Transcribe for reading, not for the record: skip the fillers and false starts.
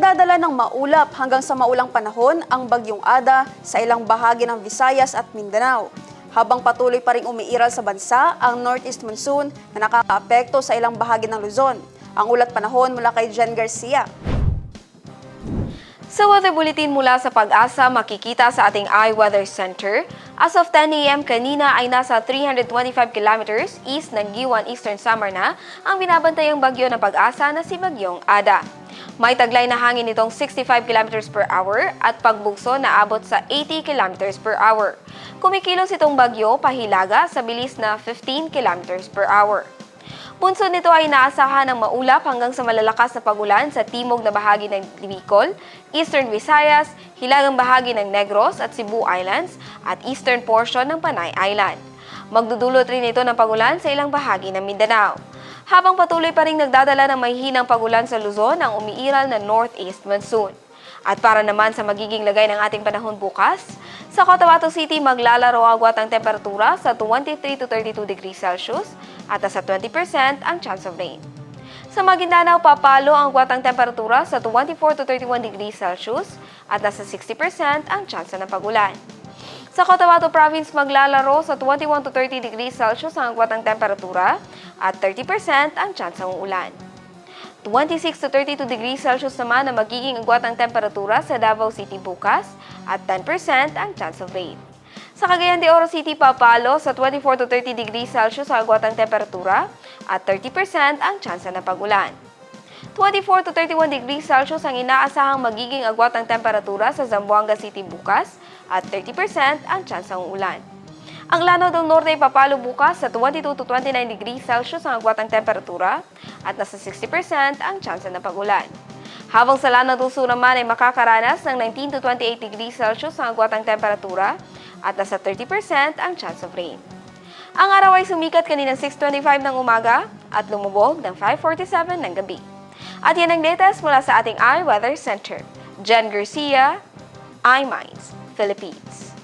Nagdadala ng maulap hanggang sa maulang panahon ang Bagyong Ada sa ilang bahagi ng Visayas at Mindanao. Habang patuloy pa ring umiiral sa bansa ang Northeast Monsoon na nakakaapekto sa ilang bahagi ng Luzon. Ang ulat panahon mula kay Jen Garcia. Sa weather bulletin mula sa Pag-asa, makikita sa ating iWeather Center, as of 10 a.m. kanina ay nasa 325 kilometers east ng Giwan, Eastern Samar na ang binabantayang bagyo ng Pag-asa na si Bagyong Ada. May taglay na hangin nitong 65 kilometers per hour at pagbugso na abot sa 80 kilometers per hour. Kumikilos itong bagyo pahilaga sa bilis na 15 kilometers per hour. Bunsod nito ay inaasahan ng maulap hanggang sa malalakas na pagulan sa timog na bahagi ng Bicol, Eastern Visayas, hilagang bahagi ng Negros at Cebu Islands at eastern portion ng Panay Island. Magdudulot rin ito ng pagulan sa ilang bahagi ng Mindanao. Habang patuloy pa rin nagdadala ng mahihinang pagulan sa Luzon ang umiiral na Northeast Monsoon. At para naman sa magiging lagay ng ating panahon bukas, sa Cotabato City maglalaro agwat ang temperatura sa 23 to 32 degrees Celsius at nasa 20% ang chance of rain. Sa Maguindanao, papalo ang agwat ang temperatura sa 24 to 31 degrees Celsius at nasa 60% ang chance ng pagulan. Sa Cotabato Province maglalaro sa 21 to 30 degrees Celsius ang agwat ang temperatura at 30% ang chance ng ulan. 26 to 32 degrees Celsius naman ang magiging agwat ang temperatura sa Davao City bukas at 10% ang chance of rain. Sa Cagayan de Oro City, papalo sa 24 to 30 degrees Celsius ang agwat ang temperatura at 30% ang chance ng pagulan. 24 to 31 degrees Celsius ang inaasahang magiging agwat ang temperatura sa Zamboanga City bukas at 30% ang chance ng ulan. Ang Lanao del Norte ay papalo bukas sa 22 to 29 degrees Celsius ang agwat ang temperatura at nasa 60% ang chance ng pagulan. Habang sa Lanao del Sur naman ay makakaranas ng 19 to 28 degrees Celsius ang agwat ang temperatura at nasa 30% ang chance of rain. Ang araw ay sumikat kaninang 6:25 ng umaga at lumubog ng 5:47 ng gabi. At yan ang latest mula sa ating iWeather Center. Jen Garcia, iMinds, Philippines.